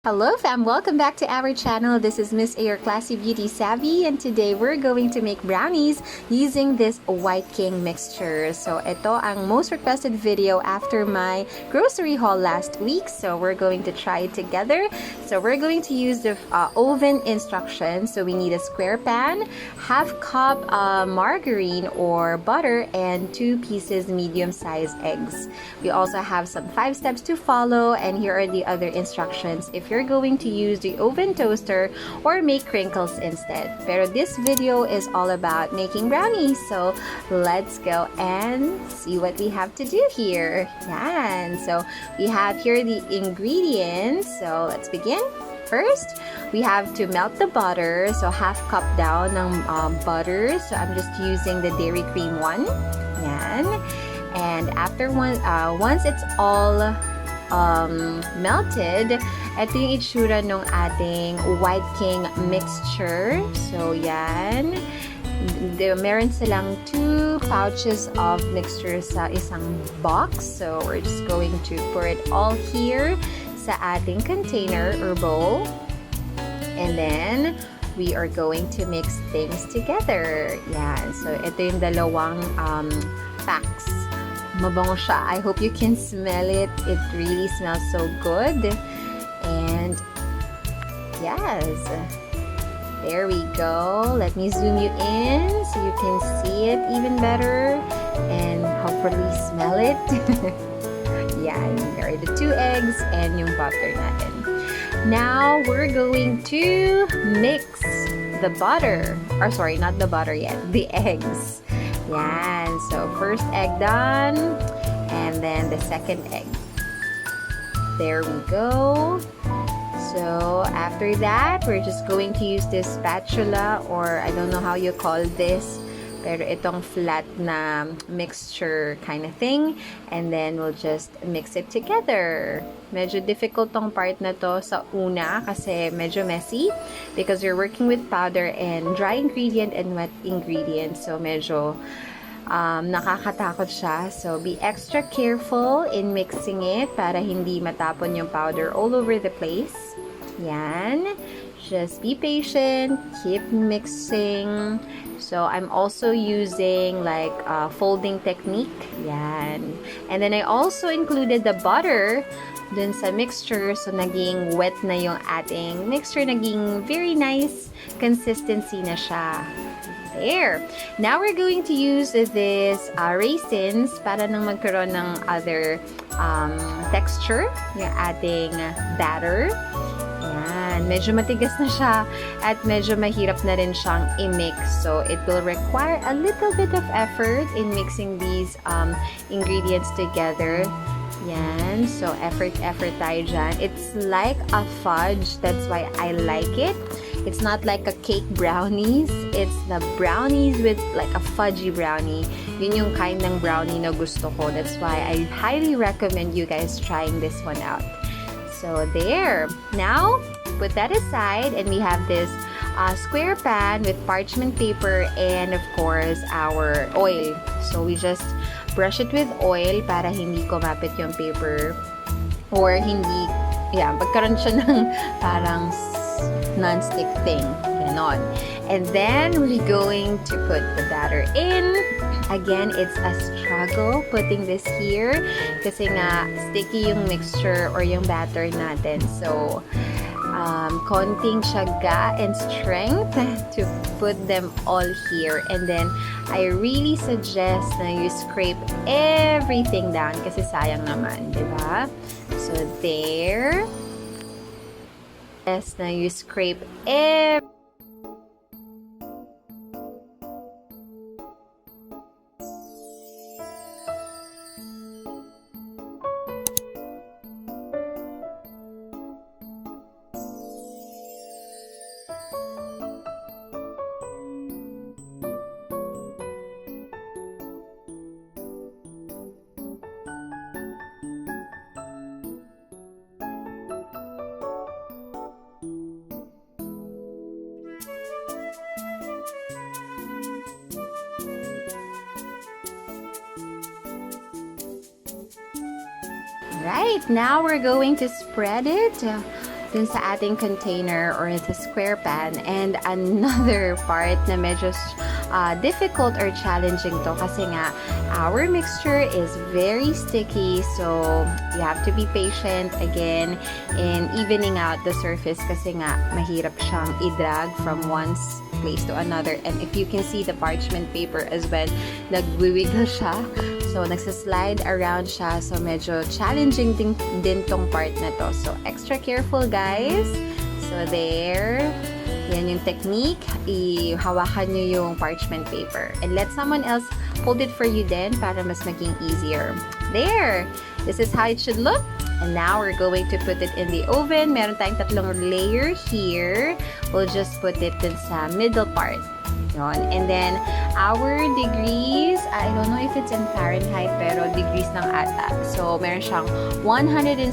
Hello fam! Welcome back to our channel. This is Miss A, your classy beauty savvy, and today we're going to make brownies using this White King mixture. So ito ang most requested video after my grocery haul last week. So we're going to try it together. So we're going to use the oven instructions. So we need a square pan, half cup margarine or butter, and 2 pieces medium-sized eggs. We also have some 5 steps to follow, and here are the other instructions if you're going to use the oven toaster or make crinkles instead. Pero this video is all about making brownies. So let's go and see what we have to do here. Yan. So we have here the ingredients. So let's begin. First, we have to melt the butter. So half cup down ng butter. So I'm just using the dairy cream one. Yan. And after once it's all melted, ito yung itsura ng ating White King mixture. So, yan. Meron silang 2 pouches of mixture sa isang box. So, we're just going to pour it all here sa ating container or bowl. And then, we are going to mix things together. Yan. So, ito yung dalawang packs. Mabango siya. I hope you can smell it. It really smells so good. And yes, there we go. Let me zoom you in so you can see it even better and hopefully smell it. Yeah, there are the 2 eggs and yung butter natin. Now we're going to mix the butter, or sorry, not the butter yet, the eggs. Yan. So first egg done, and then the second egg. There we go. So after that, we're just going to use this spatula, or I don't know how you call this, pero itong flat na mixture kind of thing, and then we'll just mix it together. Medyo difficult tong part na to sa una kasi medyo messy because you're working with powder and dry ingredient and wet ingredient, so medyo nakakatakot siya. So be extra careful in mixing it para hindi matapon yung powder all over the place. Yan. Just be patient, keep mixing. So I'm also using like folding technique. Yan. And then I also included the butter dun sa mixture, so naging wet na yung ating mixture, naging very nice consistency na siya. There. Now we're going to use this raisins para nang magkaroon ng other texture yung ating batter. Yan. Medyo matigas na siya at medyo mahirap na rin siyang i-mix. So it will require a little bit of effort in mixing these ingredients together. Yan. So effort tayo dyan. It's like a fudge. That's why I like it. It's not like a cake brownies. It's the brownies with like a fudgy brownie. Yun yung kind ng brownie na gusto ko. That's why I highly recommend you guys trying this one out. So there. Now, put that aside, and we have this square pan with parchment paper and of course our oil. So we just brush it with oil para hindi kumapit yung paper or hindi, pagkaroon siya ng parang non-stick thing. Ganon. And then we're going to put the batter in. Again, it's a struggle putting this here kasi nga sticky yung mixture or yung batter natin. So, konting tiyaga and strength to put them all here. And then, I really suggest na you scrape everything down kasi sayang naman, di ba? So, there. Yes, na you scrape everything. Right, now we're going to spread it dun sa ating container or the square pan. And another part na medyo difficult or challenging to kasi nga our mixture is very sticky, so you have to be patient again in evening out the surface kasi nga mahirap siyang i-drag from one place to another. And if you can see the parchment paper as well, nagwiwiggle siya. So, nagsaslide around siya. So, medyo challenging din tong part na to. So, extra careful, guys. So, there. Yan yung technique. Ihawakan nyo yung parchment paper. And let someone else hold it for you then para mas maging easier. There! This is how it should look. And now, we're going to put it in the oven. Meron tayong tatlong layer here. We'll just put it dun sa middle part. And then, our degrees, I don't know if it's in Fahrenheit, pero degrees ng ata. So, meron siyang 177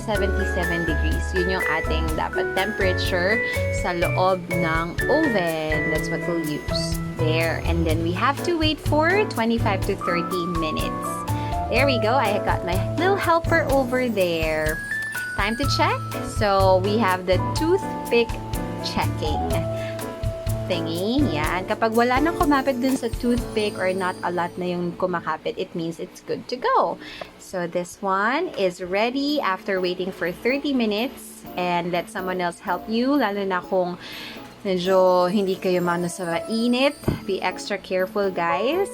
degrees. Yun yung ating dapat temperature sa loob ng oven. That's what we'll use. There. And then, we have to wait for 25 to 30 minutes. There we go. I got my little helper over there. Time to check. So, we have the toothpick checking thingy. Yan. Kapag wala nang kumapit dun sa toothpick or not a lot na yung kumakapit, it means it's good to go. So, this one is ready after waiting for 30 minutes. And let someone else help you, lalo na kung medyo hindi kayo mano sa init. Be extra careful, guys.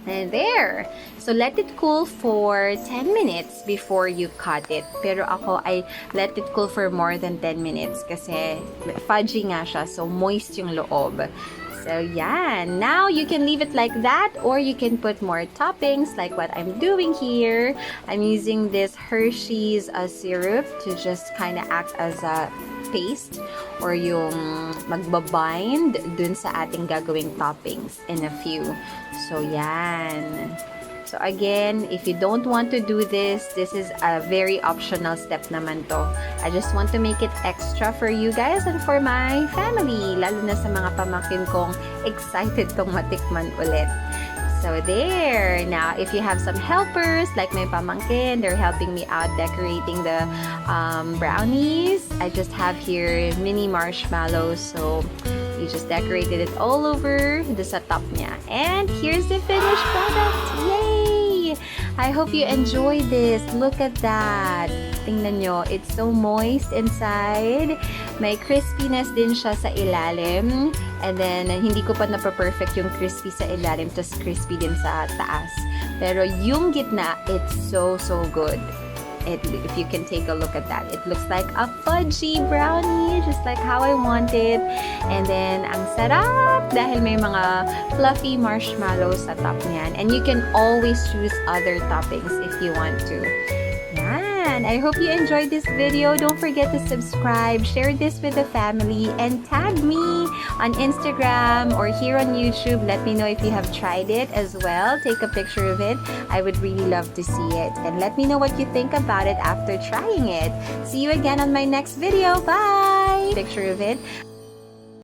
And there. So, let it cool for 10 minutes before you cut it. Pero ako, I let it cool for more than 10 minutes kasi fudgy nga siya. So, moist yung loob. So, yan. Now, you can leave it like that or you can put more toppings like what I'm doing here. I'm using this Hershey's syrup to just kind of act as a paste or yung magbabind dun sa ating gagawing toppings in a few. So, yan. So, again, if you don't want to do this, this is a very optional step naman to. I just want to make it extra for you guys and for my family, lalo na sa mga pamangkin kong excited tong matikman ulit. So, there. Now, if you have some helpers, like my pamangkin, they're helping me out decorating the brownies. I just have here mini marshmallows, so you just decorated it all over sa top niya. And here's the finished product. Yay! I hope you enjoy this. Look at that. Tingnan nyo, it's so moist inside. May crispiness din siya sa ilalim. And then, hindi ko pa na-perfect yung crispy sa ilalim, tas crispy din sa taas. Pero yung gitna, it's so good. If you can take a look at that, it looks like a fudgy brownie, just like how I want it. And then, ang sarap dahil may mga fluffy marshmallows sa top niyan. And you can always choose other toppings if you want to. Yan! I hope you enjoyed this video. Don't forget to subscribe, share this with the family, and tag me on Instagram or here on YouTube. Let me know if you have tried it as well. Take a picture of it. I would really love to see it. And let me know what you think about it after trying it. See you again on my next video. Bye! Picture of it.